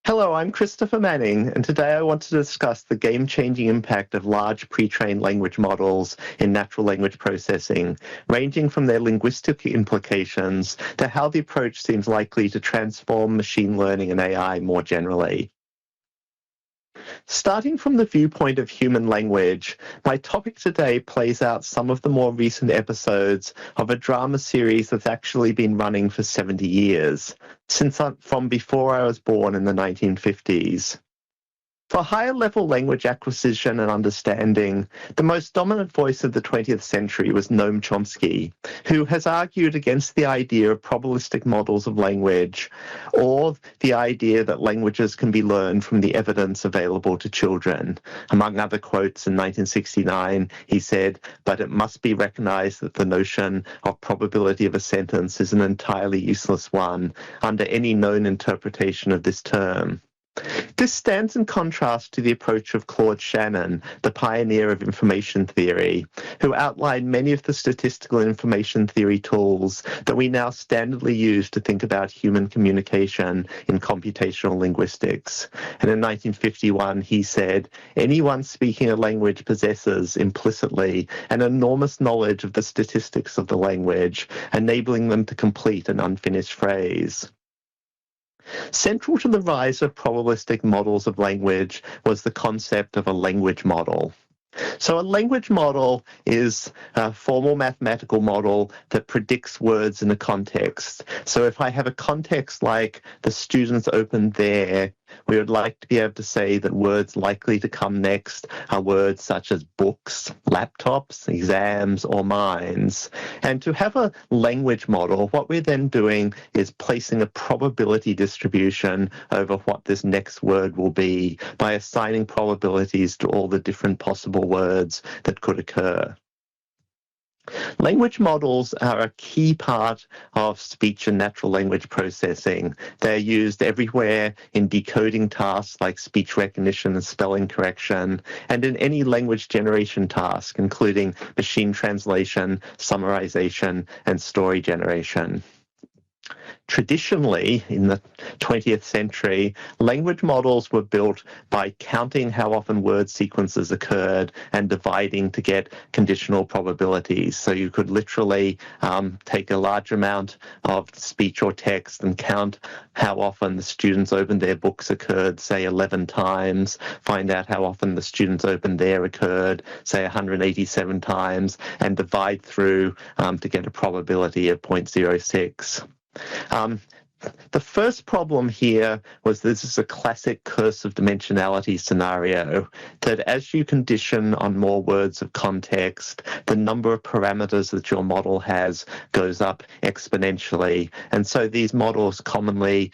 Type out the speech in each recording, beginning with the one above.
Hello, I'm Christopher Manning, and today I want to discuss the game-changing impact of large pre-trained language models in natural language processing, ranging from their linguistic implications to how the approach seems likely to transform machine learning and AI more generally. Starting from the viewpoint of human language, my topic today plays out some of the more recent episodes of a drama series that's actually been running for 70 years, from before I was born in the 1950s. For higher-level language acquisition and understanding, the most dominant voice of the 20th century was Noam Chomsky, who has argued against the idea of probabilistic models of language, or the idea that languages can be learned from the evidence available to children. Among other quotes, in 1969, he said, "But it must be recognized that the notion of probability of a sentence is an entirely useless one under any known interpretation of this term." This stands in contrast to the approach of Claude Shannon, the pioneer of information theory, who outlined many of the statistical information theory tools that we now standardly use to think about human communication in computational linguistics. And in 1951, he said, "Anyone speaking a language possesses, implicitly, an enormous knowledge of the statistics of the language, enabling them to complete an unfinished phrase." Central to the rise of probabilistic models of language was the concept of a language model. So a language model is a formal mathematical model that predicts words in a context. So if I have a context like the students opened there, we would like to be able to say that words likely to come next are words such as books, laptops, exams, or mines. And to have a language model, what we're then doing is placing a probability distribution over what this next word will be by assigning probabilities to all the different possible words that could occur. Language models are a key part of speech and natural language processing. They're used everywhere in decoding tasks like speech recognition and spelling correction, and in any language generation task, including machine translation, summarization, and story generation. Traditionally, in the 20th century, language models were built by counting how often word sequences occurred and dividing to get conditional probabilities. So you could literally take a large amount of speech or text and count how often the students opened their books occurred, say 11 times, find out how often the students opened their occurred, say 187 times, and divide through to get a probability of 0.06. The first problem here was this is a classic curse of dimensionality scenario, that as you condition on more words of context, the number of parameters that your model has goes up exponentially. And so these models commonly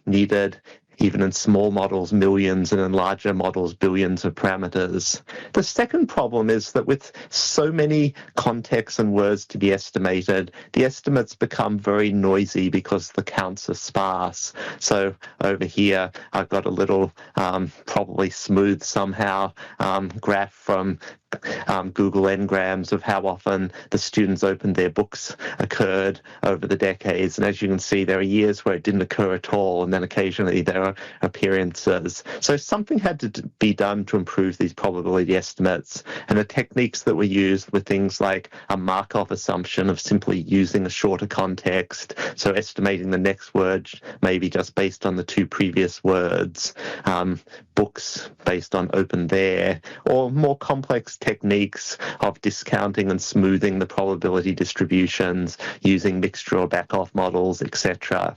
needed, even in small models, millions, and in larger models, billions of parameters. The second problem is that with so many contexts and words to be estimated, the estimates become very noisy because the counts are sparse. So over here, I've got a little, probably smooth somehow, graph from Google Ngrams of how often the students opened their books occurred over the decades. And as you can see, there are years where it didn't occur at all, and then occasionally there are appearances. So something had to be done to improve these probability estimates. And the techniques that were used were things like a Markov assumption of simply using a shorter context, so estimating the next word maybe just based on the two previous words, books based on open there, or more complex techniques of discounting and smoothing the probability distributions using mixture or back-off models, etc.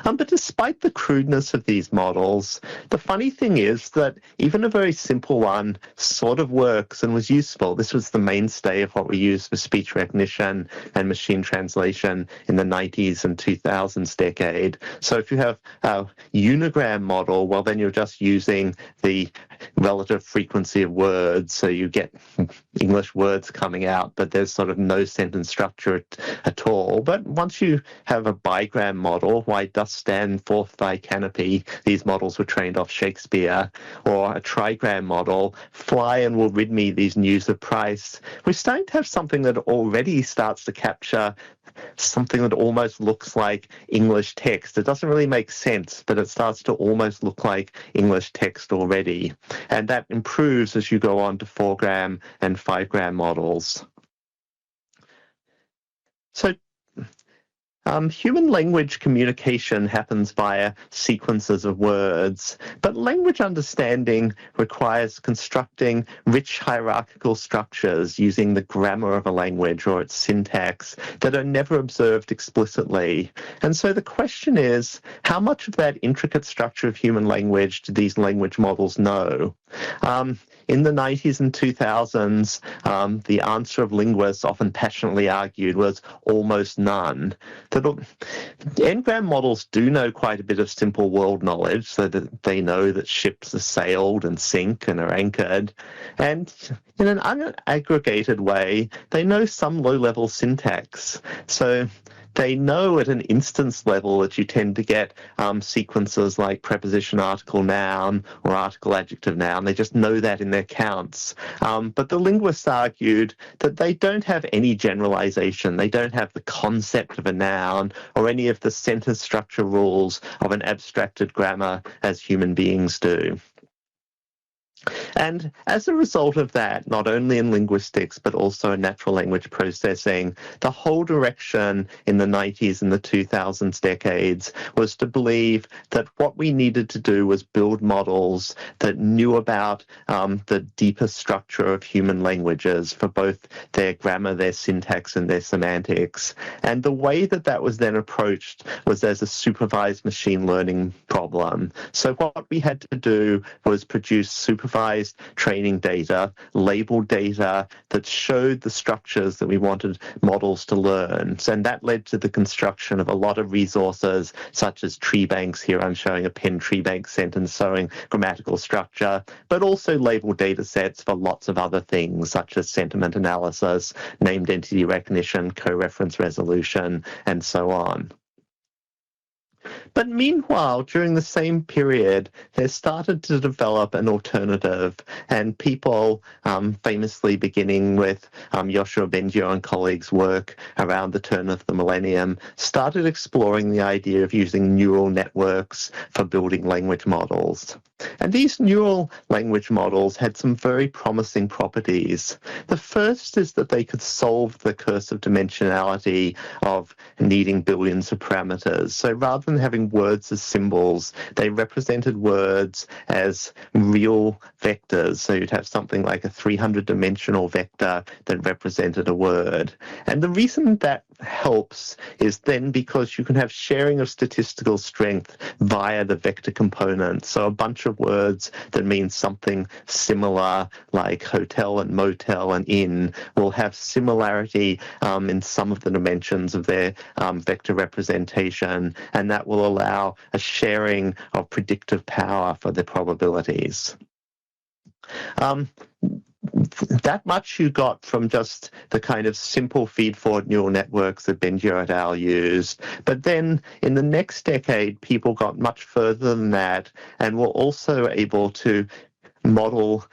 But despite the crudeness of these models, the funny thing is that even a very simple one sort of works and was useful. This was the mainstay of what we used for speech recognition and machine translation in the 90s and 2000s decade. So if you have a unigram model, well, then you're just using the relative frequency of words, so you get English words coming out, but there's sort of no sentence structure at all. But once you have a bigram model, why doth stand forth thy canopy, these models were trained off Shakespeare, or a trigram model, fly and will rid me these news of price, we're starting to have something that already starts to capture something that almost looks like English text. It doesn't really make sense, but it starts to almost look like English text already. And that improves as you go on to 4-gram and 5-gram models. So human language communication happens via sequences of words, but language understanding requires constructing rich hierarchical structures using the grammar of a language or its syntax that are never observed explicitly. And so the question is, how much of that intricate structure of human language do these language models know? In the 90s and 2000s, the answer of linguists often passionately argued was almost none. That n-gram models do know quite a bit of simple world knowledge, so that they know that ships are sailed and sink and are anchored. And in an unaggregated way, they know some low-level syntax. So they know at an instance level that you tend to get sequences like preposition, article, noun, or article, adjective, noun. They just know that in their counts. But the linguists argued that they don't have any generalization. They don't have the concept of a noun or any of the sentence structure rules of an abstracted grammar as human beings do. And as a result of that, not only in linguistics, but also in natural language processing, the whole direction in the 90s and the 2000s decades was to believe that what we needed to do was build models that knew about the deeper structure of human languages for both their grammar, their syntax, and their semantics. And the way that that was then approached was as a supervised machine learning problem. So what we had to do was produce supervised training data, labeled data that showed the structures that we wanted models to learn. And that led to the construction of a lot of resources, such as tree banks. Here I'm showing a Penn tree bank sentence showing grammatical structure, but also labeled data sets for lots of other things, such as sentiment analysis, named entity recognition, coreference resolution, and so on. But meanwhile, during the same period, there started to develop an alternative, and people, famously beginning with Yoshua Bengio and colleagues' work around the turn of the millennium, started exploring the idea of using neural networks for building language models. And these neural language models had some very promising properties. The first is that they could solve the curse of dimensionality of needing billions of parameters. So rather than having words as symbols, they represented words as real vectors. So you'd have something like a 300-dimensional vector that represented a word. And the reason that helps is then because you can have sharing of statistical strength via the vector component. So a bunch of words that mean something similar, like hotel and motel and inn, will have similarity in some of the dimensions of their vector representation, and that will allow a sharing of predictive power for the probabilities. That much you got from just the kind of simple feed-forward neural networks that Bengio et al. Used. But then in the next decade, people got much further than that and were also able to model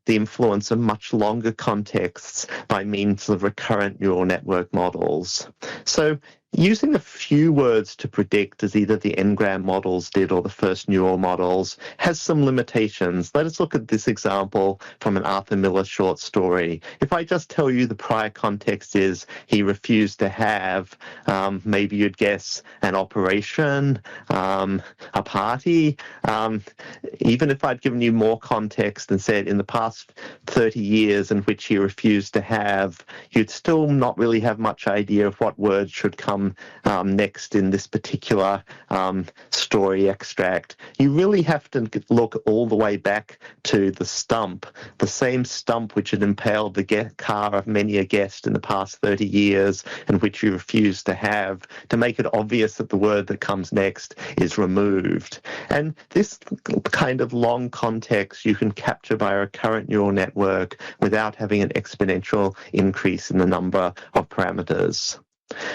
the influence of much longer contexts by means of recurrent neural network models. So using a few words to predict, as either the n-gram models did or the first neural models, has some limitations. Let us look at this example from an Arthur Miller short story. If I just tell you the prior context is he refused to have, maybe you'd guess an operation, a party. Even if I'd given you more context and said in the past 30 years in which he refused to have, you'd still not really have much idea of what words should come next in this particular story extract. You really have to look all the way back to the stump, the same stump which had impaled the car of many a guest in the past 30 years and which you refused to have, to make it obvious that the word that comes next is removed. And this kind of long context you can capture by a recurrent neural network without having an exponential increase in the number of parameters.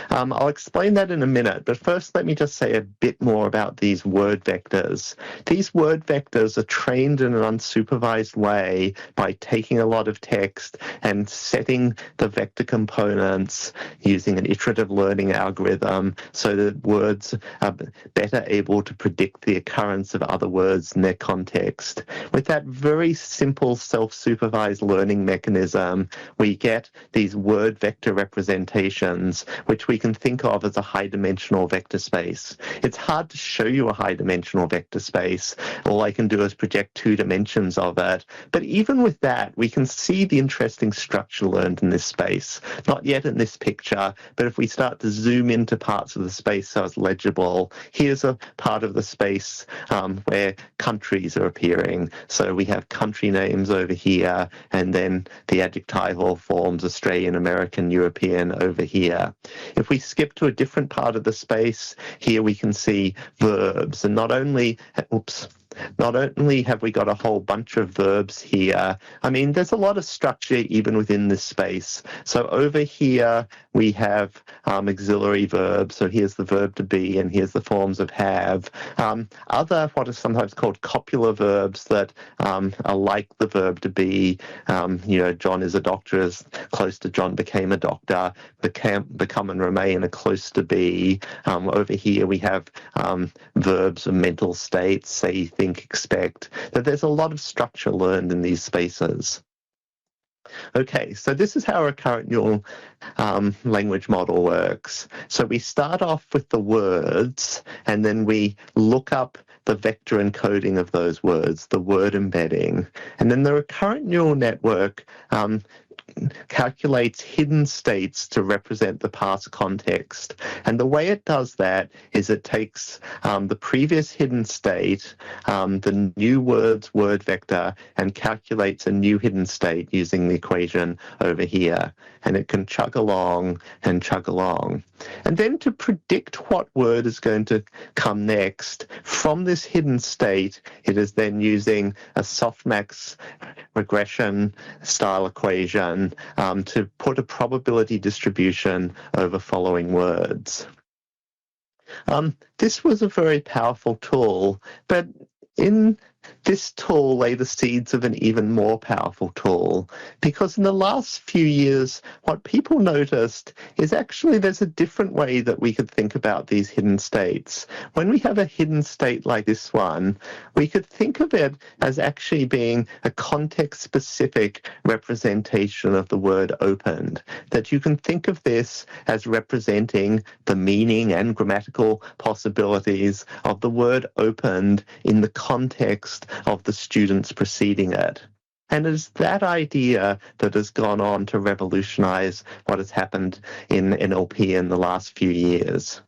I'll explain that in a minute, but first let me just say a bit more about these word vectors. These word vectors are trained in an unsupervised way by taking a lot of text and setting the vector components using an iterative learning algorithm so that words are better able to predict the occurrence of other words in their context. With that very simple self-supervised learning mechanism, we get these word vector representations, which we can think of as a high-dimensional vector space. It's hard to show you a high-dimensional vector space. All I can do is project 2 dimensions of it. But even with that, we can see the interesting structure learned in this space. Not yet in this picture, but if we start to zoom into parts of the space so it's legible, here's a part of the space where countries are appearing. So we have country names over here, and then the adjectival forms Australian, American, European over here. If we skip to a different part of the space, here we can see verbs. And not only have we got a whole bunch of verbs here, I mean, there's a lot of structure even within this space. So over here, we have auxiliary verbs. So here's the verb to be, and here's the forms of have. Other, what is sometimes called copular verbs that are like the verb to be. John is a doctor is close to John became a doctor. Become and remain are close to be. Over here, we have verbs of mental states, say, think, expect. That there's a lot of structure learned in these spaces. Okay, so this is how a recurrent neural language model works. So we start off with the words, and then we look up the vector encoding of those words, the word embedding. And then the recurrent neural network calculates hidden states to represent the past context. And the way it does that is it takes the previous hidden state, the new word vector, and calculates a new hidden state using the equation over here. And it can chug along and chug along. And then to predict what word is going to come next, from this hidden state, it is then using a Softmax regression style equation to put a probability distribution over following words. This was a very powerful tool, but in this tool lay the seeds of an even more powerful tool, because in the last few years, what people noticed is actually there's a different way that we could think about these hidden states. When we have a hidden state like this one, we could think of it as actually being a context-specific representation of the word opened, that you can think of this as representing the meaning and grammatical possibilities of the word opened in the context of the students preceding it. And it's that idea that has gone on to revolutionize what has happened in NLP in the last few years.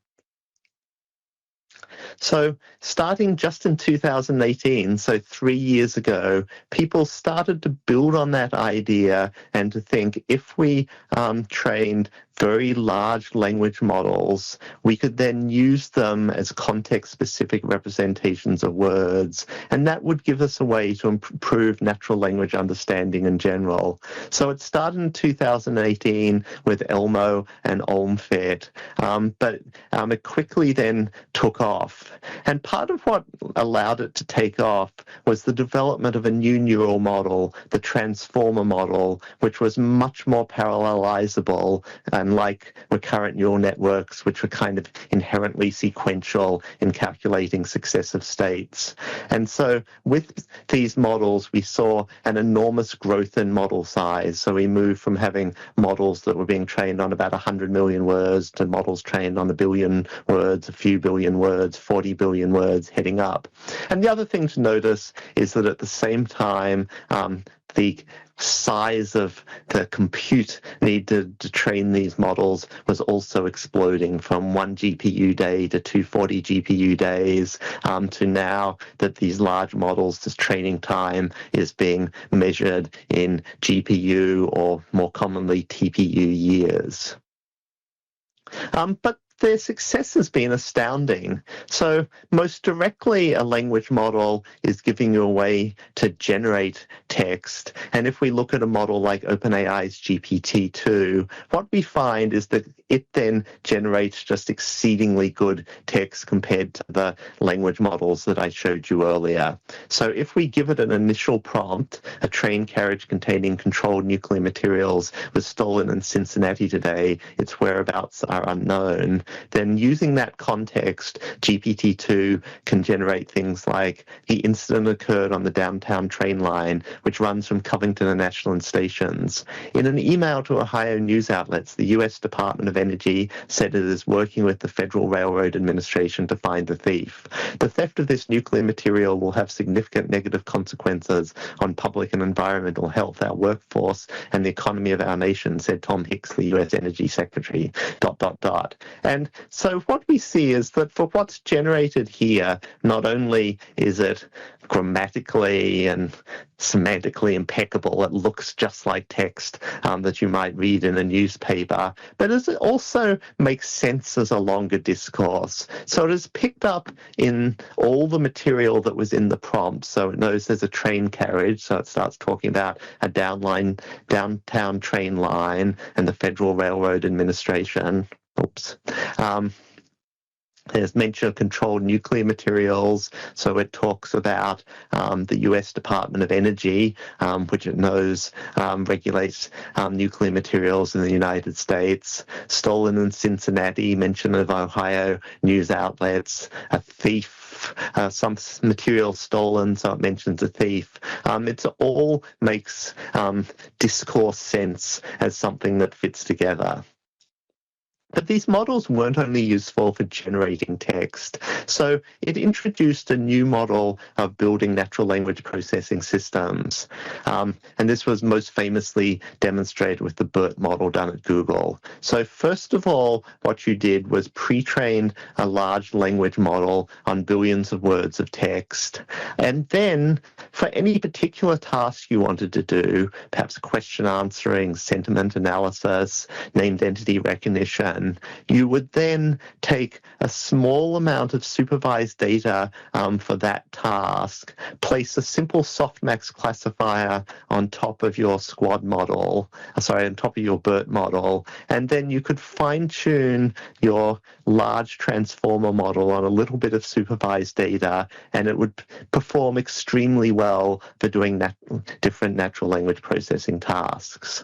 So starting just in 2018, so 3 years ago, people started to build on that idea and to think if we trained very large language models, we could then use them as context-specific representations of words, and that would give us a way to improve natural language understanding in general. So it started in 2018 with Elmo and Olmfet, but it quickly then took off. And part of what allowed it to take off was the development of a new neural model, the transformer model, which was much more parallelizable and like recurrent neural networks, which were kind of inherently sequential in calculating successive states. And so with these models, we saw an enormous growth in model size. So we moved from having models that were being trained on about 100 million words to models trained on a billion words, a few billion words, 40 billion words heading up. And the other thing to notice is that at the same time, the size of the compute needed to train these models was also exploding from 1 GPU day to 240 GPU days to now that these large models, this training time is being measured in GPU or more commonly TPU years. But their success has been astounding. So most directly, a language model is giving you a way to generate text. And if we look at a model like OpenAI's GPT-2, what we find is that it then generates just exceedingly good text compared to the language models that I showed you earlier. So if we give it an initial prompt, a train carriage containing controlled nuclear materials was stolen in Cincinnati today, its whereabouts are unknown, then using that context, GPT-2 can generate things like the incident occurred on the downtown train line, which runs from Covington and Ashland stations. In an email to Ohio news outlets, the U.S. Department of Energy said it is working with the Federal Railroad Administration to find the thief. The theft of this nuclear material will have significant negative consequences on public and environmental health, our workforce, and the economy of our nation, said Tom Hicks, the U.S. Energy Secretary, ... And so what we see is that for what's generated here, not only is it grammatically and semantically impeccable, it looks just like text that you might read in a newspaper, but it also makes sense as a longer discourse. So it has picked up in all the material that was in the prompt. So it knows there's a train carriage, so it starts talking about a downtown train line and the Federal Railroad Administration. There's mention of controlled nuclear materials, so it talks about the US Department of Energy, which it knows regulates nuclear materials in the United States. Stolen in Cincinnati, mention of Ohio news outlets, a thief, some material stolen, so it mentions a thief. It all makes discourse sense as something that fits together. But these models weren't only useful for generating text. So it introduced a new model of building natural language processing systems. And this was most famously demonstrated with the BERT model done at Google. So first of all, what you did was pre-train a large language model on billions of words of text. And then for any particular task you wanted to do, perhaps question answering, sentiment analysis, named entity recognition, you would then take a small amount of supervised data for that task, place a simple Softmax classifier on top of your squad model, on top of your BERT model, and then you could fine-tune your large transformer model on a little bit of supervised data, and it would perform extremely well for doing different natural language processing tasks.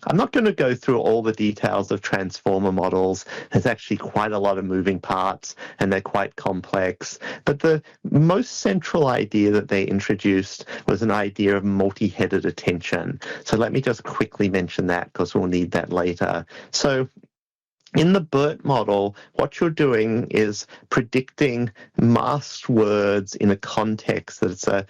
I'm not going to go through all the details of transformer models. There's actually quite a lot of moving parts and they're quite complex. But the most central idea that they introduced was an idea of multi-headed attention. So let me just quickly mention that because we'll need that later. So in the BERT model, what you're doing is predicting masked words in a context that it's a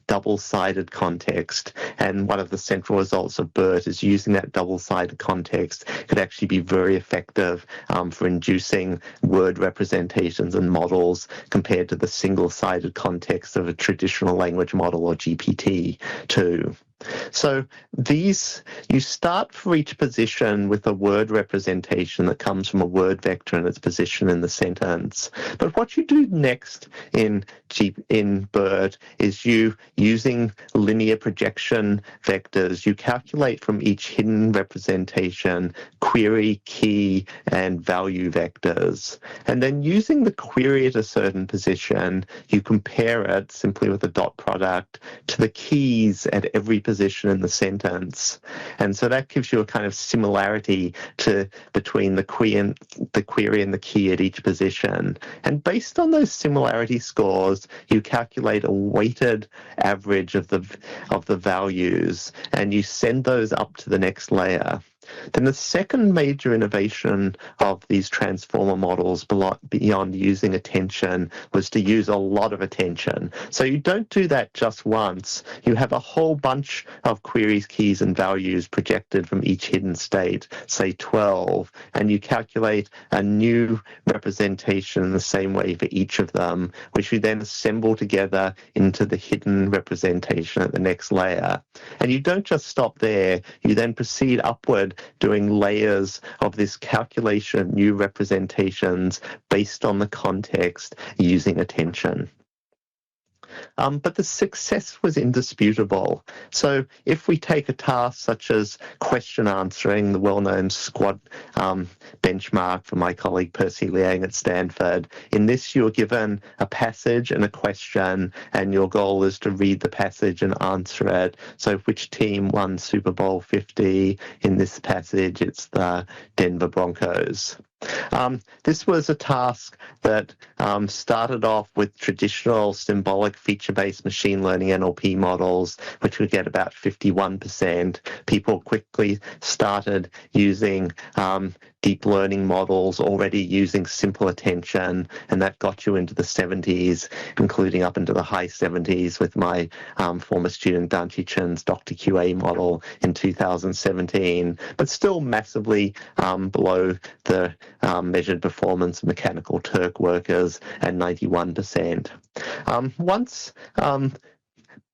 double-sided context, and one of the central results of BERT is using that double-sided context could actually be very effective for inducing word representations and models compared to the single-sided context of a traditional language model or GPT-2. So you start for each position with a word representation that comes from a word vector and its position in the sentence. But what you do next in BERT is using linear projection vectors, you calculate from each hidden representation query, key, and value vectors. And then using the query at a certain position, you compare it simply with a dot product to the keys at every position in the sentence. And so that gives you a kind of similarity between the query and the key at each position. And based on those similarity scores, you calculate a weighted average of the values, and you send those up to the next layer. Then the second major innovation of these transformer models beyond using attention was to use a lot of attention. So you don't do that just once. You have a whole bunch of queries, keys, and values projected from each hidden state, say 12, and you calculate a new representation in the same way for each of them, which you then assemble together into the hidden representation at the next layer. And you don't just stop there. You then proceed upward started doing layers of this calculation of new representations based on the context using attention. But the success was indisputable. So if we take a task such as question answering, the well-known squad benchmark from my colleague Percy Liang at Stanford, in this you're given a passage and a question, and your goal is to read the passage and answer it. So which team won Super Bowl 50? In this passage, it's the Denver Broncos. This was a task that started off with traditional symbolic feature-based machine learning NLP models, which would get about 51%. People quickly started using deep learning models, already using simple attention, and that got you into the 70s, including up into the high 70s with my former student Danchi Chen's Dr. QA model in 2017, but still massively below the measured performance of mechanical Turk workers at 91%. Once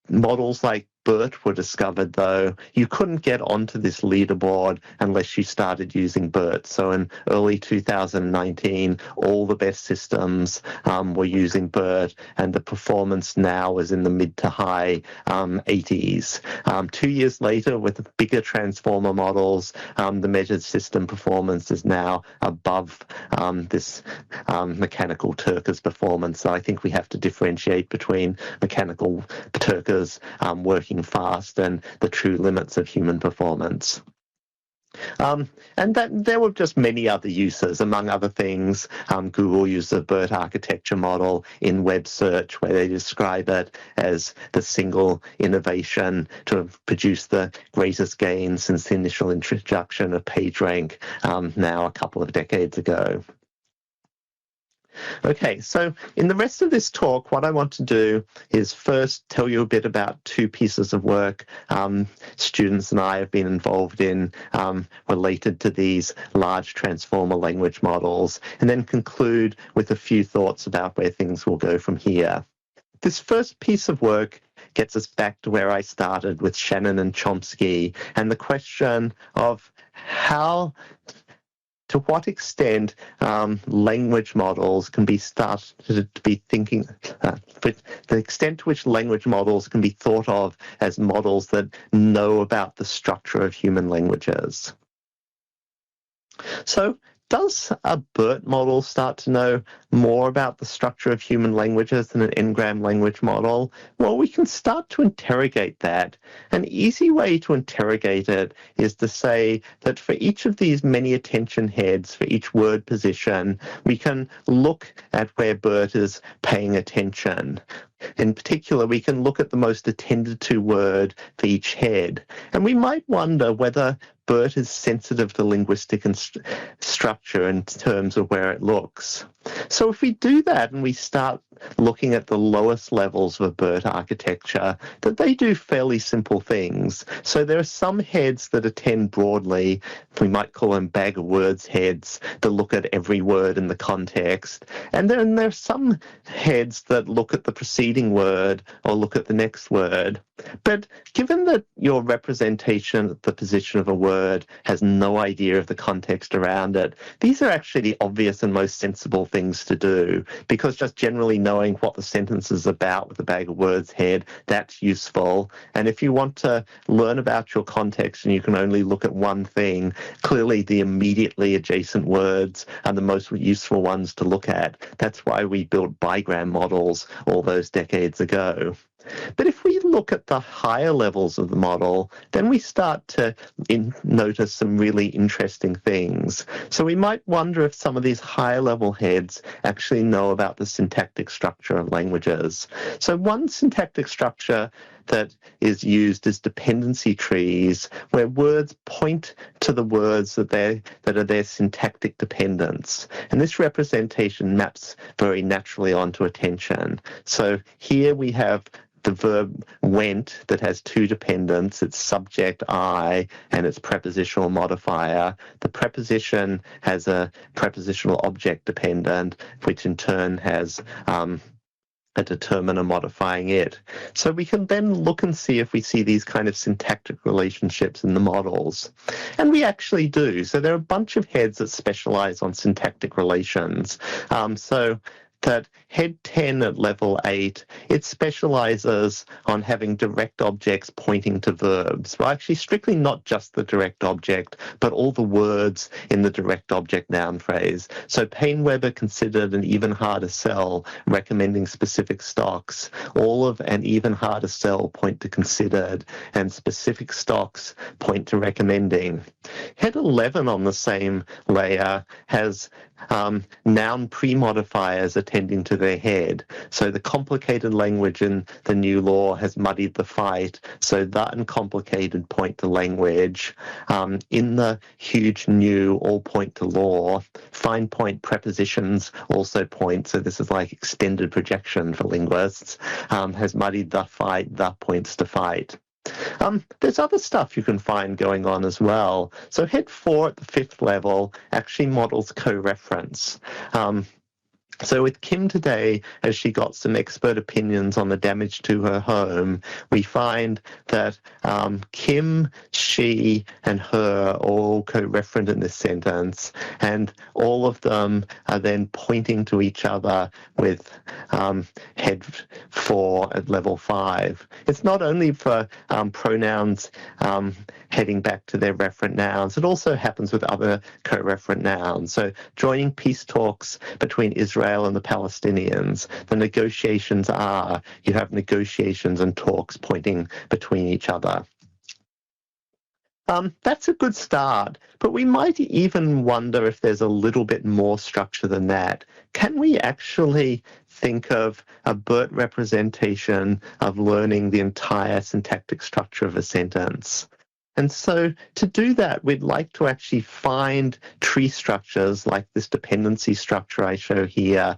models like BERT were discovered, though, you couldn't get onto this leaderboard unless you started using BERT. So in early 2019, all the best systems were using BERT, and the performance now is in the mid to high 80s. 2 years later, with bigger transformer models, the measured system performance is now above this mechanical Turkers performance. So I think we have to differentiate between mechanical Turkers working fast and the true limits of human performance. And that there were just many other uses. Among other things, Google used the BERT architecture model in web search, where they describe it as the single innovation to have produced the greatest gain since the initial introduction of PageRank now a couple of decades ago. Okay, so in the rest of this talk, what I want to do is first tell you a bit about two pieces of work students and I have been involved in related to these large transformer language models, and then conclude with a few thoughts about where things will go from here. This first piece of work gets us back to where I started with Shannon and Chomsky, and the question of to what extent language models can be started to be thinking, the extent to which language models can be thought of as models that know about the structure of human languages. So, does a BERT model start to know more about the structure of human languages than an n-gram language model? Well, we can start to interrogate that. An easy way to interrogate it is to say that for each of these many attention heads, for each word position, we can look at where BERT is paying attention. In particular, we can look at the most attended to word for each head. And we might wonder whether BERT is sensitive to linguistic structure in terms of where it looks. So if we do that and we start looking at the lowest levels of a BERT architecture, that they do fairly simple things. So there are some heads that attend broadly, we might call them bag of words heads, that look at every word in the context. And then there are some heads that look at the preceding word or look at the next word. But given that your representation at the position of a word has no idea of the context around it, these are actually the obvious and most sensible things to do, because just generally knowing what the sentence is about with a bag of words head, that's useful. And if you want to learn about your context and you can only look at one thing, clearly the immediately adjacent words are the most useful ones to look at. That's why we built bigram models all those decades ago. But if we look at the higher levels of the model, then we start to notice some really interesting things. So we might wonder if some of these higher level heads actually know about the syntactic structure of languages. So one syntactic structure that is used is dependency trees, where words point to the words that are their syntactic dependents. And this representation maps very naturally onto attention. So here we have the verb went that has two dependents, its subject I and its prepositional modifier. The preposition has a prepositional object dependent, which in turn has a determiner modifying it. So we can then look and see if we see these kind of syntactic relationships in the models. And we actually do. So there are a bunch of heads that specialize on syntactic relations. So that head 10 at level 8, it specializes on having direct objects pointing to verbs. Well, actually, strictly not just the direct object, but all the words in the direct object noun phrase. So Paine-Weber considered an even harder sell, recommending specific stocks. All of an even harder sell point to considered, and specific stocks point to recommending. Head 11 on the same layer has noun pre-modifiers attending to their head. So the complicated language in the new law has muddied the fight. So that and complicated point to language. In the huge new all point to law, fine point prepositions also point. So this is like extended projection for linguists. Has muddied the fight, that points to fight. There's other stuff you can find going on as well. So head 4 at the 5th level actually models coreference. So with Kim today, as she got some expert opinions on the damage to her home, we find that Kim, she, and her are all co-referent in this sentence, and all of them are then pointing to each other with head 4 at level 5. It's not only for pronouns heading back to their referent nouns, it also happens with other co-referent nouns. So joining peace talks between Israel and the Palestinians, the negotiations are, you have negotiations and talks pointing between each other. That's a good start, but we might even wonder if there's a little bit more structure than that. Can we actually think of a BERT representation of learning the entire syntactic structure of a sentence? And so to do that, we'd like to actually find tree structures like this dependency structure I show here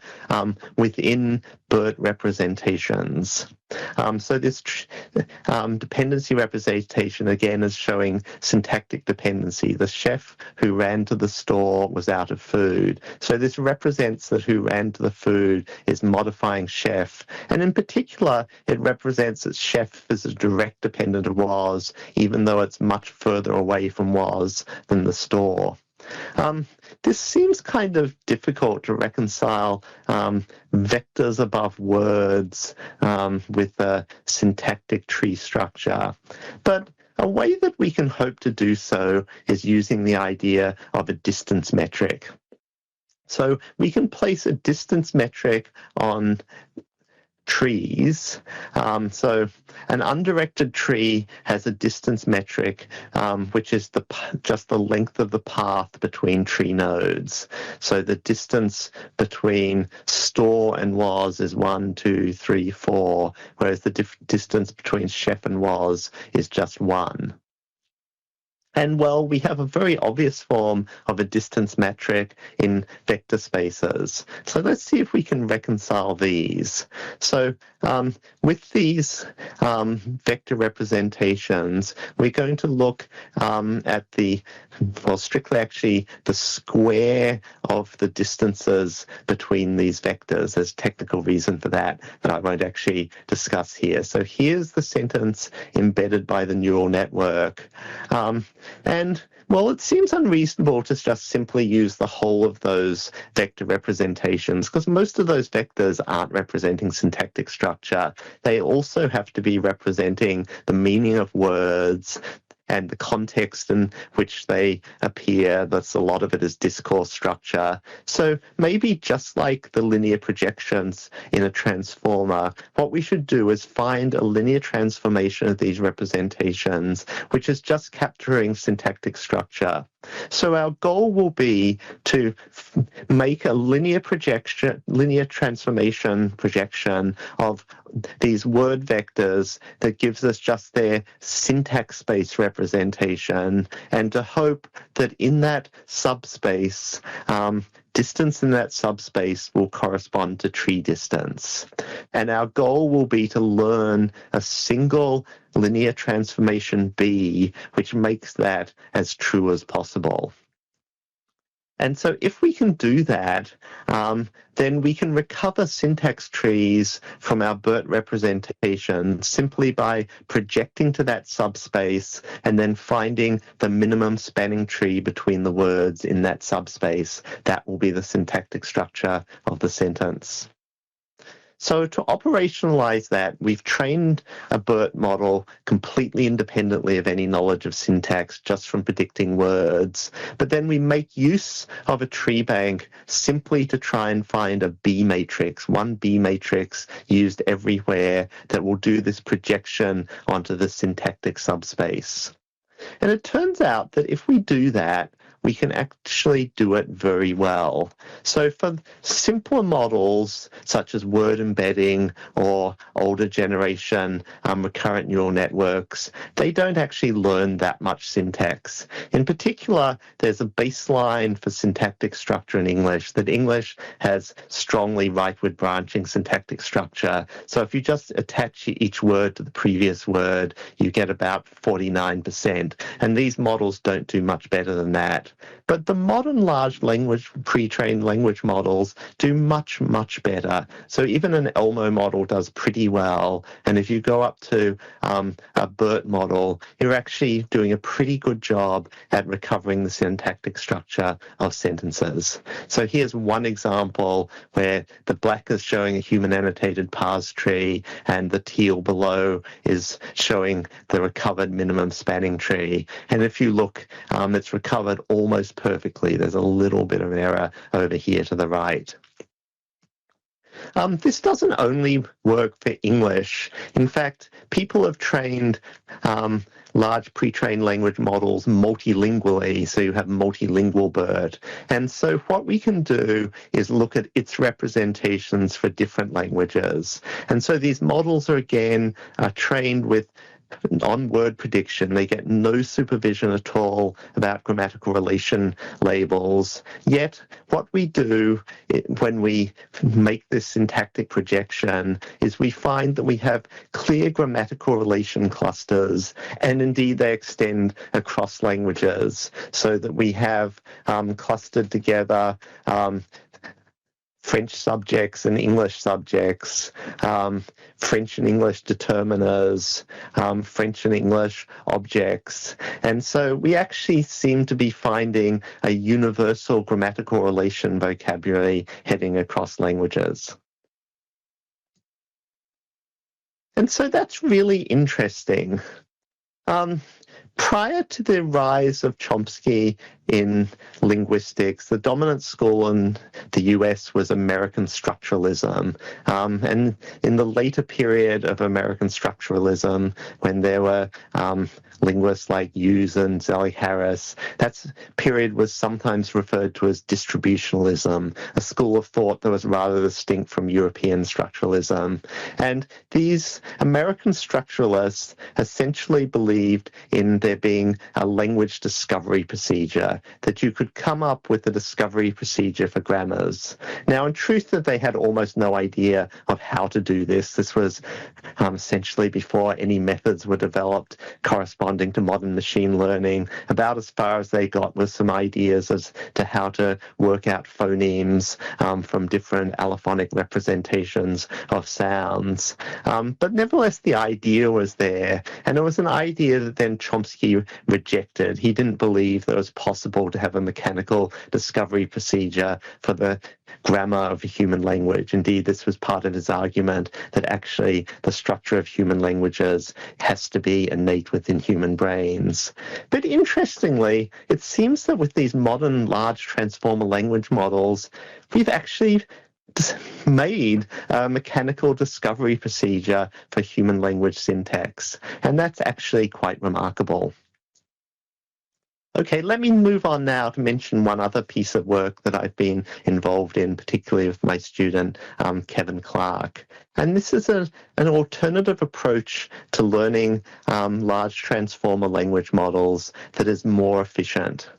within BERT representations. So this dependency representation, again, is showing syntactic dependency. The chef who ran to the store was out of food. So this represents that who ran to the food is modifying chef. And in particular, it represents that chef is a direct dependent of was, even though it's much further away from was than the store. This seems kind of difficult to reconcile vectors above words with a syntactic tree structure. But a way that we can hope to do so is using the idea of a distance metric. So we can place a distance metric on trees. So an undirected tree has a distance metric, which is just the length of the path between tree nodes. So the distance between store and was is 1, 2, 3, 4, whereas the distance between chef and was is just 1. And well, we have a very obvious form of a distance metric in vector spaces. So let's see if we can reconcile these. So with these vector representations, we're going to look at strictly actually the square of the distances between these vectors. There's technical reason for that I won't actually discuss here. So here's the sentence embedded by the neural network. And, well, it seems unreasonable to just simply use the whole of those vector representations because most of those vectors aren't representing syntactic structure. They also have to be representing the meaning of words and the context in which they appear. That's a lot of it is discourse structure. So maybe just like the linear projections in a transformer, what we should do is find a linear transformation of these representations, which is just capturing syntactic structure. So our goal will be to make a linear transformation projection of these word vectors that gives us just their syntax space representation, and to hope that in that subspace, distance in that subspace will correspond to tree distance. And our goal will be to learn a single linear transformation B, which makes that as true as possible. And so if we can do that, then we can recover syntax trees from our BERT representation simply by projecting to that subspace and then finding the minimum spanning tree between the words in that subspace. That will be the syntactic structure of the sentence. So to operationalize that, we've trained a BERT model completely independently of any knowledge of syntax, just from predicting words. But then we make use of a tree bank simply to try and find a B matrix, one B matrix used everywhere that will do this projection onto the syntactic subspace. And it turns out that if we do that, we can actually do it very well. So for simpler models, such as word embedding or older generation recurrent neural networks, they don't actually learn that much syntax. In particular, there's a baseline for syntactic structure in English, that English has strongly rightward branching syntactic structure. So if you just attach each word to the previous word, you get about 49%. And these models don't do much better than that. But the modern large language, pre-trained language models do much, much better. So even an Elmo model does pretty well. And if you go up to a BERT model, you're actually doing a pretty good job at recovering the syntactic structure of sentences. So here's one example where the black is showing a human annotated parse tree and the teal below is showing the recovered minimum spanning tree. And if you look, it's recovered almost perfectly. There's a little bit of an error over here to the right. This doesn't only work for English. In fact, people have trained large pre-trained language models multilingually, so you have multilingual BERT. And so what we can do is look at its representations for different languages. And so these models are again trained with on word prediction. They get no supervision at all about grammatical relation labels. Yet what we do when we make this syntactic projection is we find that we have clear grammatical relation clusters, and indeed they extend across languages, so that we have clustered together French subjects and English subjects, French and English determiners, French and English objects. And so we actually seem to be finding a universal grammatical relation vocabulary heading across languages. And so that's really interesting. Prior to the rise of Chomsky in linguistics, the dominant school in the US was American structuralism. And in the later period of American structuralism, when there were linguists like Hughes and Zelig Harris, that period was sometimes referred to as distributionalism, a school of thought that was rather distinct from European structuralism. And these American structuralists essentially believed in there being a language discovery procedure, that you could come up with a discovery procedure for grammars. Now, in truth, that they had almost no idea of how to do this. This was essentially before any methods were developed corresponding to modern machine learning. About as far as they got was some ideas as to how to work out phonemes from different allophonic representations of sounds. But nevertheless, the idea was there, and it was an idea that then Chomsky rejected. He didn't believe that it was possible to have a mechanical discovery procedure for the grammar of a human language. Indeed, this was part of his argument that actually the structure of human languages has to be innate within human brains. But interestingly, it seems that with these modern large transformer language models, we've actually made a mechanical discovery procedure for human language syntax, and that's actually quite remarkable. Okay, let me move on now to mention one other piece of work that I've been involved in, particularly with my student, Kevin Clark. And this is an alternative approach to learning large transformer language models that is more efficient.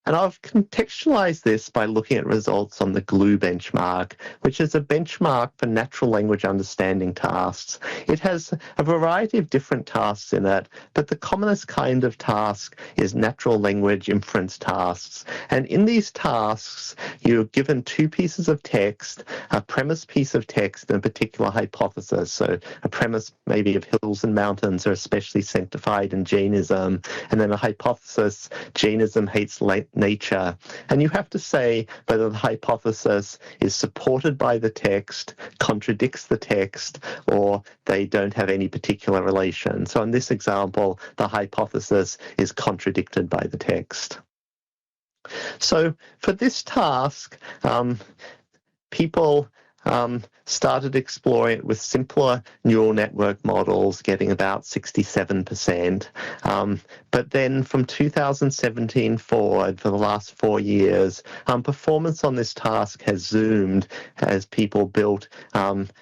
And I've contextualized this by looking at results on the GLUE benchmark, which is a benchmark for natural language understanding tasks. It has a variety of different tasks in it, but the commonest kind of task is natural language inference tasks. And in these tasks, you're given two pieces of text, a premise piece of text and a particular hypothesis. So a premise maybe of hills and mountains are especially sanctified in Jainism, and then a hypothesis, Jainism hates nature. And you have to say whether the hypothesis is supported by the text, contradicts the text, or they don't have any particular relation. So in this example, the hypothesis is contradicted by the text. So for this task, people started exploring it with simpler neural network models, getting about 67%. But then from 2017 forward, for the last 4 years, performance on this task has zoomed as people built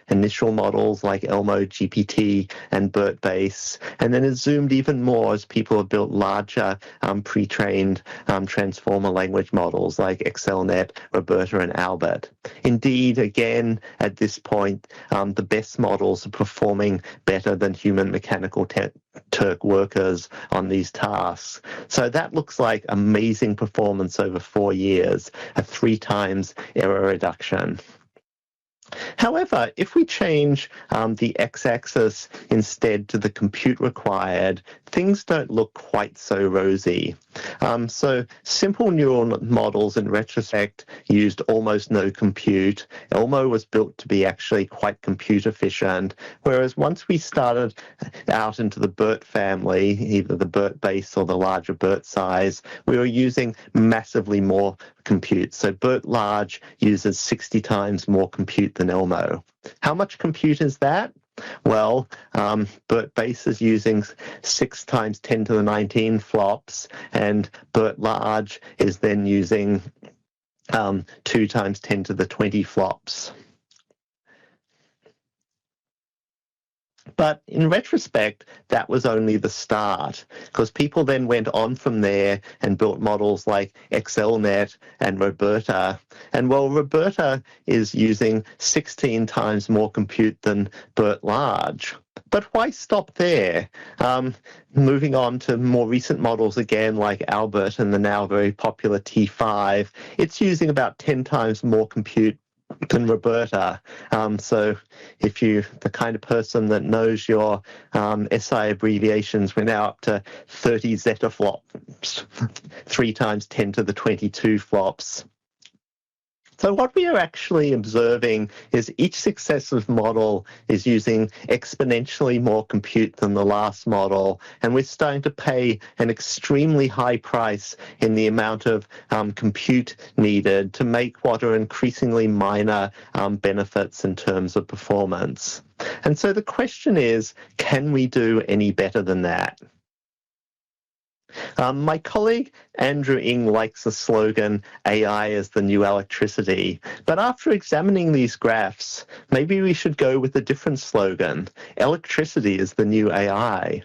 initial models like Elmo, GPT, and BERT base. And then it zoomed even more as people have built larger pre-trained transformer language models like XLNet, Roberta, and Albert. Indeed, again, at this point, the best models are performing better than human mechanical Turk workers on these tasks. So that looks like amazing performance over 4 years, a 3 times error reduction. However, if we change the x-axis instead to the compute required, things don't look quite so rosy. So simple neural models in retrospect used almost no compute. Elmo was built to be actually quite compute efficient, whereas once we started out into the BERT family, either the BERT base or the larger BERT size, we were using massively more compute. So BERT large uses 60 times more compute than Elmo. How much compute is that? Well, BERT base is using 6 times 10 to the 19 flops, and BERT large is then using 2 times 10 to the 20 flops. But in retrospect, that was only the start, because people then went on from there and built models like XLNet and Roberta. And while Roberta is using 16 times more compute than BERT large. But why stop there? Moving on to more recent models again, like Albert and the now very popular T5, it's using about 10 times more compute than Roberta. So if you're the kind of person that knows your SI abbreviations, we're now up to 30 zetaflops, 3 times 10 to the 22 flops. So what we are actually observing is each successive model is using exponentially more compute than the last model, and we're starting to pay an extremely high price in the amount of compute needed to make what are increasingly minor benefits in terms of performance. And so the question is, can we do any better than that? My colleague Andrew Ng likes the slogan, AI is the new electricity. But after examining these graphs, maybe we should go with a different slogan, electricity is the new AI.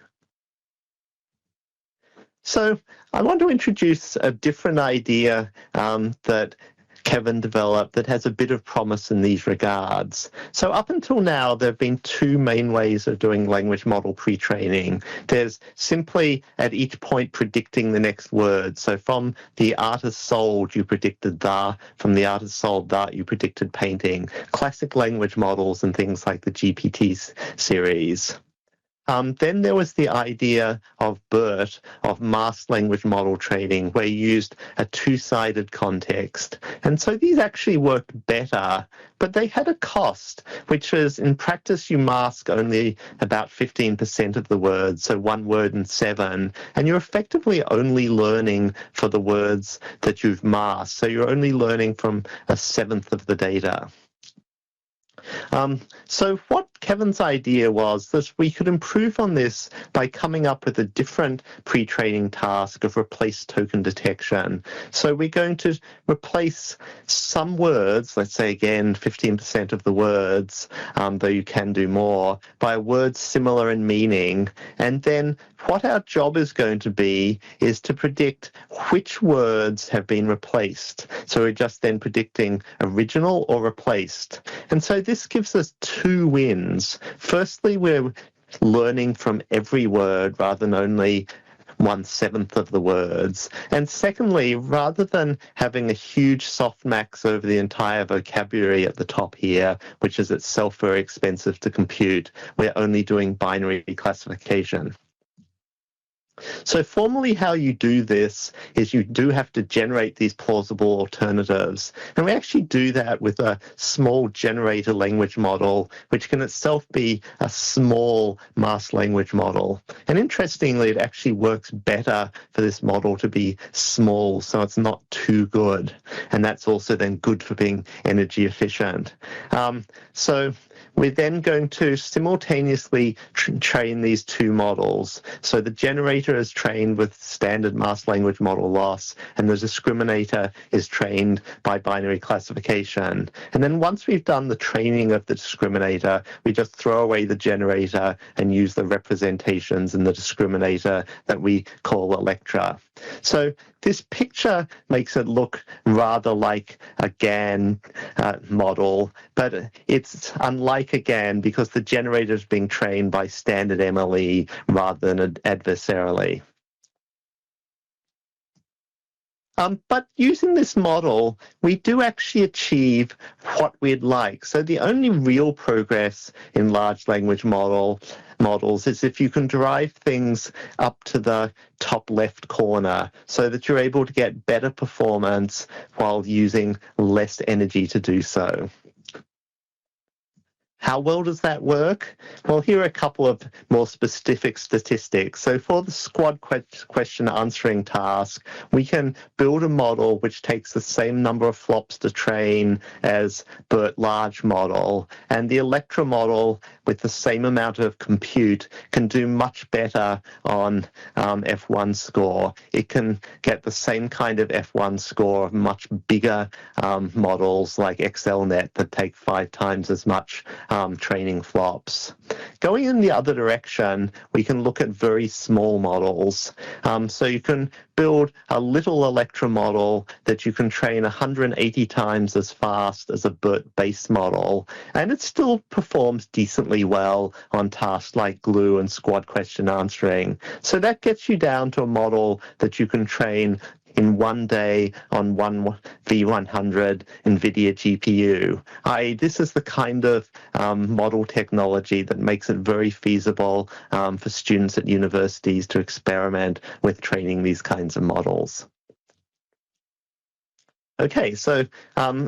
So I want to introduce a different idea that Kevin developed that has a bit of promise in these regards. So up until now, there have been 2 main ways of doing language model pre-training. There's simply at each point predicting the next word. So from the artist sold, you predicted the. From the artist sold that, you predicted painting. Classic language models and things like the GPT series. Then there was the idea of BERT, of masked language model training, where you used a 2-sided context. And so these actually worked better, but they had a cost, which is in practice you mask only about 15% of the words, so 1 word in 7, and you're effectively only learning for the words that you've masked. So you're only learning from 1/7 of the data. So what Kevin's idea was that we could improve on this by coming up with a different pre-training task of replace token detection. So we're going to replace some words, let's say again 15% of the words, though you can do more, by words similar in meaning. And then what our job is going to be is to predict which words have been replaced. So we're just then predicting original or replaced. And so this gives us two wins. Firstly, we're learning from every word rather than only 1/7 of the words. And secondly, rather than having a huge softmax over the entire vocabulary at the top here, which is itself very expensive to compute, we're only doing binary classification. So formally how you do this is you do have to generate these plausible alternatives. And we actually do that with a small generator language model, which can itself be a small masked language model. And interestingly, it actually works better for this model to be small, so it's not too good. And that's also then good for being energy efficient. So we're then going to simultaneously train these two models. So the generator is trained with standard masked language model loss, and the discriminator is trained by binary classification. And then once we've done the training of the discriminator, we just throw away the generator and use the representations in the discriminator that we call Electra. So this picture makes it look rather like a GAN model, but it's unlike a GAN because the generator is being trained by standard MLE rather than adversarially. But using this model, we do actually achieve what we'd like. So the only real progress in large language models is if you can drive things up to the top left corner so that you're able to get better performance while using less energy to do so. How well does that work? Well, here are a couple of more specific statistics. So for the squad question answering task, we can build a model which takes the same number of flops to train as BERT large model. And the Electra model, with the same amount of compute, can do much better on F1 score. It can get the same kind of F1 score of much bigger models like XLNet that take 5 times as much training flops. Going in the other direction, we can look at very small models. So you can build a little Electra model that you can train 180 times as fast as a BERT base model, and it still performs decently well on tasks like glue and squad question answering. So that gets you down to a model that you can train in one day on one V100 NVIDIA GPU. This is the kind of model technology that makes it very feasible for students at universities to experiment with training these kinds of models. Okay, so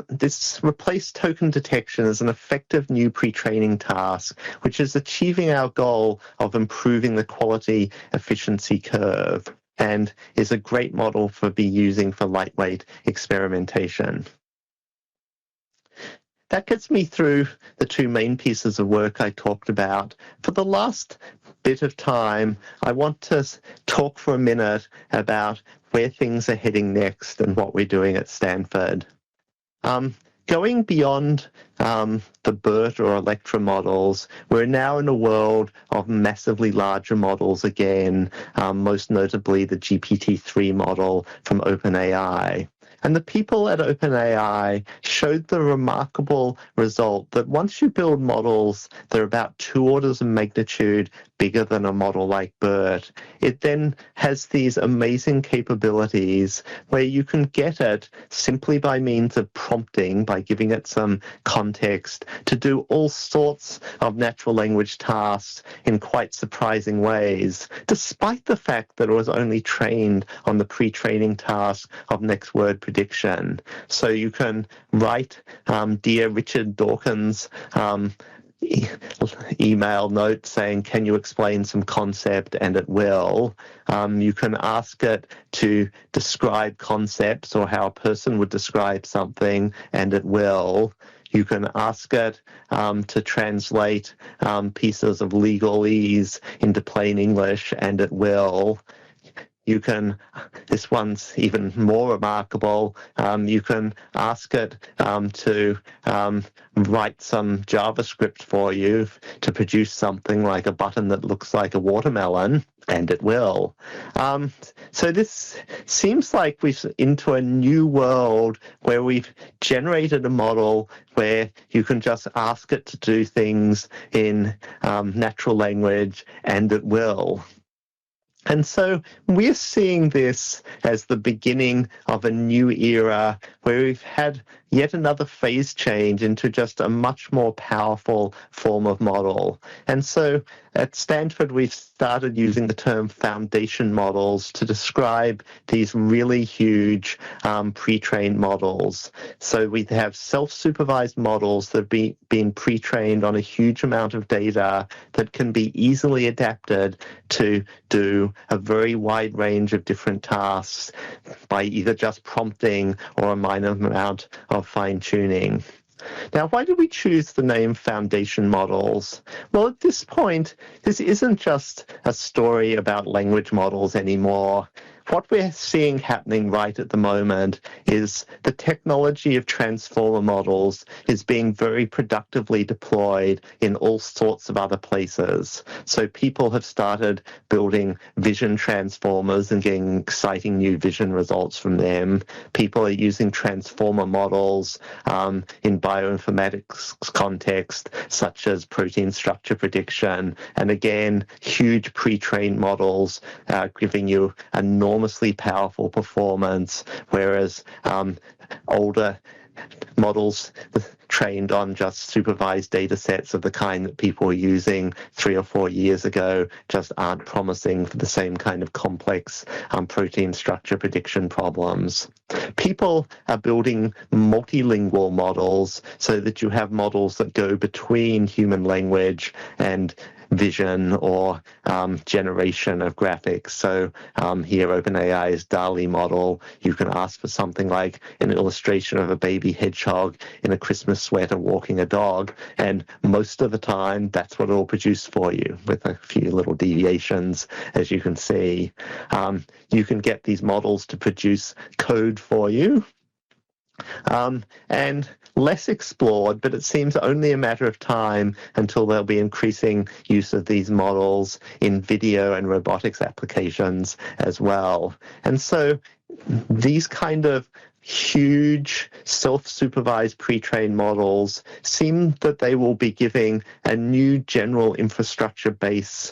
this replace token detection is an effective new pre-training task, which is achieving our goal of improving the quality efficiency curve, and is a great model for using for lightweight experimentation. That gets me through the two main pieces of work I talked about. For the last bit of time, I want to talk for a minute about where things are heading next and what we're doing at Stanford. Going beyond the BERT or Electra models, we're now in a world of massively larger models again, most notably the GPT-3 model from OpenAI. And the people at OpenAI showed the remarkable result that once you build models that are about 2 orders of magnitude bigger than a model like BERT, it then has these amazing capabilities where you can get it simply by means of prompting, by giving it some context, to do all sorts of natural language tasks in quite surprising ways, despite the fact that it was only trained on the pre-training task of next word prediction. So you can write Dear Richard Dawkins email note saying, can you explain some concept, and it will. You can ask it to describe concepts or how a person would describe something, and it will. You can ask it to translate pieces of legalese into plain English, and it will. You can, this one's even more remarkable, you can ask it to write some JavaScript for you to produce something like a button that looks like a watermelon, and it will. So this seems like we're into a new world where we've generated a model where you can just ask it to do things in natural language, and it will. And so we're seeing this as the beginning of a new era where we've had yet another phase change into just a much more powerful form of model. And so at Stanford, we've started using the term foundation models to describe these really huge pre-trained models. So we have self-supervised models that have been pre-trained on a huge amount of data that can be easily adapted to do a very wide range of different tasks by either just prompting or a minor amount of fine-tuning. Now, why did we choose the name foundation models? Well, at this point, this isn't just a story about language models anymore. What we're seeing happening right at the moment is the technology of transformer models is being very productively deployed in all sorts of other places. So people have started building vision transformers and getting exciting new vision results from them. People are using transformer models in bioinformatics context, such as protein structure prediction. And again, huge pre-trained models giving you enormously powerful performance, whereas older models trained on just supervised data sets of the kind that people were using 3 or 4 years ago just aren't promising for the same kind of complex protein structure prediction problems. People are building multilingual models so that you have models that go between human language and vision or generation of graphics. So here OpenAI's DALL-E model, you can ask for something like an illustration of a baby hedgehog in a Christmas sweater walking a dog, and most of the time that's what it'll produce for you with a few little deviations, as you can see. You can get these models to produce code for you. And less explored, but it seems only a matter of time until there'll be increasing use of these models in video and robotics applications as well. And so these kind of huge self-supervised pre-trained models seem that they will be giving a new general infrastructure base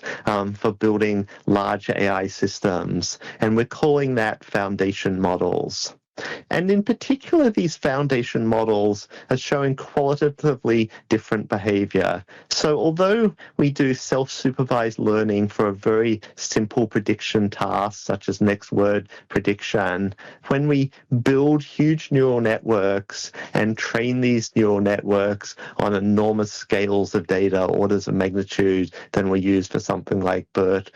for building large AI systems. And we're calling that foundation models. And in particular, these foundation models are showing qualitatively different behavior. So although we do self-supervised learning for a very simple prediction task, such as next word prediction, when we build huge neural networks and train these neural networks on enormous scales of data, orders of magnitude than we use for something like BERT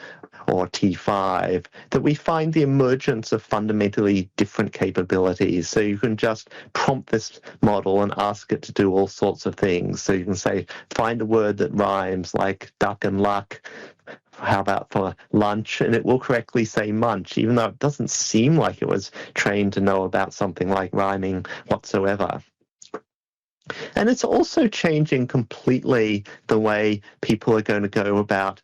or T5, that we find the emergence of fundamentally different capabilities. So you can just prompt this model and ask it to do all sorts of things. So you can say, find a word that rhymes like duck and luck. How about for lunch? And it will correctly say munch, even though it doesn't seem like it was trained to know about something like rhyming whatsoever. And it's also changing completely the way people are going to go about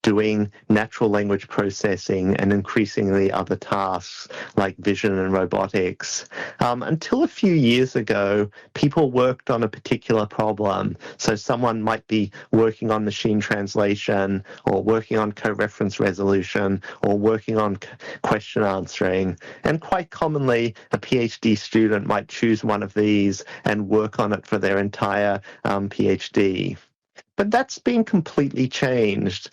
doing natural language processing and increasingly other tasks like vision and robotics. Until a few years ago, people worked on a particular problem. So someone might be working on machine translation or working on coreference resolution or working on question answering. And quite commonly, a PhD student might choose one of these and work on it for their entire PhD. But that's been completely changed.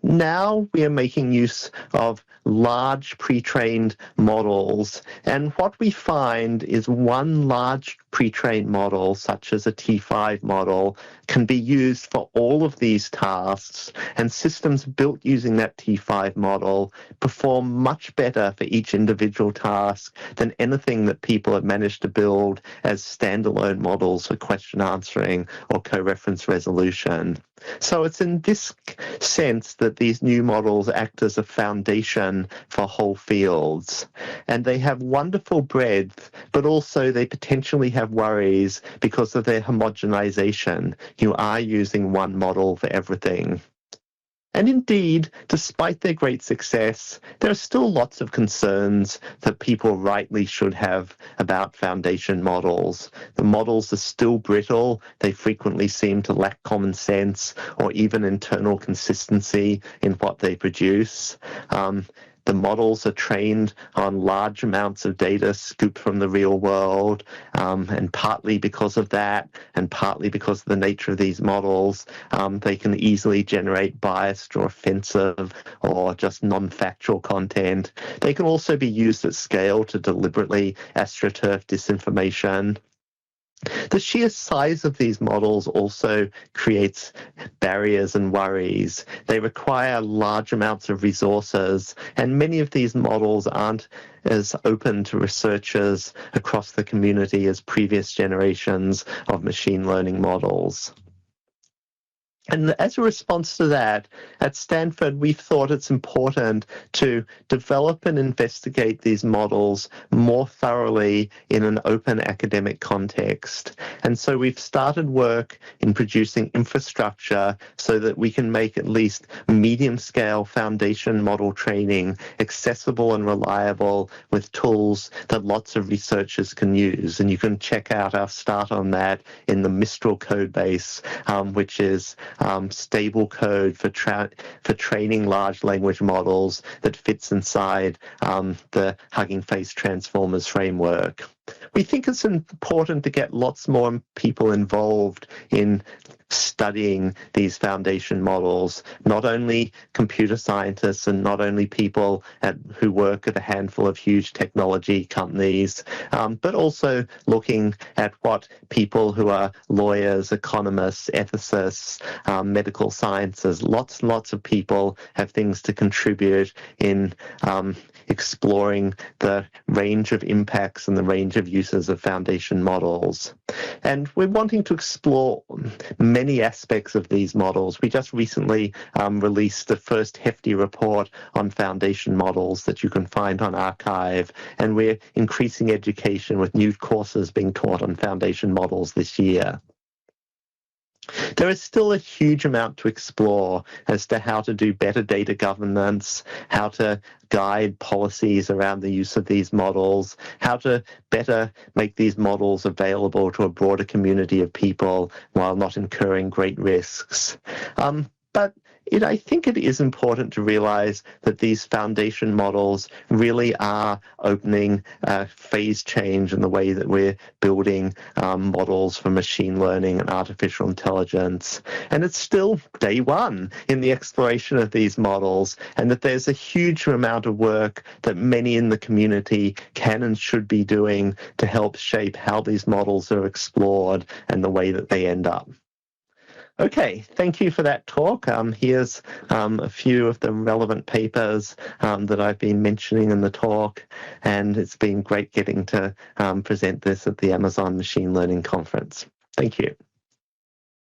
Now we are making use of large pre-trained models, and what we find is one large pre-trained model, such as a T5 model, can be used for all of these tasks, and systems built using that T5 model perform much better for each individual task than anything that people have managed to build as standalone models for question answering or co-reference resolution. So it's in this sense that these new models act as a foundation for whole fields. And they have wonderful breadth, but also they potentially have worries because of their homogenization. You are using one model for everything. And indeed, despite their great success, there are still lots of concerns that people rightly should have about foundation models. The models are still brittle. They frequently seem to lack common sense or even internal consistency in what they produce. The models are trained on large amounts of data scooped from the real world, and partly because of that, and partly because of the nature of these models, they can easily generate biased or offensive or just non-factual content. They can also be used at scale to deliberately astroturf disinformation. The sheer size of these models also creates barriers and worries. They require large amounts of resources, and many of these models aren't as open to researchers across the community as previous generations of machine learning models. And as a response to that, at Stanford, we've thought it's important to develop and investigate these models more thoroughly in an open academic context. And so we've started work in producing infrastructure so that we can make at least medium-scale foundation model training accessible and reliable with tools that lots of researchers can use. And you can check out our start on that in the Mistral code base, which is stable code for training large language models that fits inside the Hugging Face Transformers framework. We think it's important to get lots more people involved in studying these foundation models, not only computer scientists and not only people who work at a handful of huge technology companies, but also looking at what people who are lawyers, economists, ethicists, medical sciences, lots and lots of people have things to contribute in exploring the range of impacts and the range of uses of foundation models. And we're wanting to explore many aspects of these models. We just recently released the first hefty report on foundation models that you can find on Archive, and we're increasing education with new courses being taught on foundation models this year. There is still a huge amount to explore as to how to do better data governance, how to guide policies around the use of these models, how to better make these models available to a broader community of people while not incurring great risks. But I think it is important to realize that these foundation models really are opening a phase change in the way that we're building models for machine learning and artificial intelligence. And it's still day one in the exploration of these models, and that there's a huge amount of work that many in the community can and should be doing to help shape how these models are explored and the way that they end up. Okay, thank you for that talk. Here's a few of the relevant papers that I've been mentioning in the talk, and it's been great getting to present this at the Amazon Machine Learning Conference. Thank you.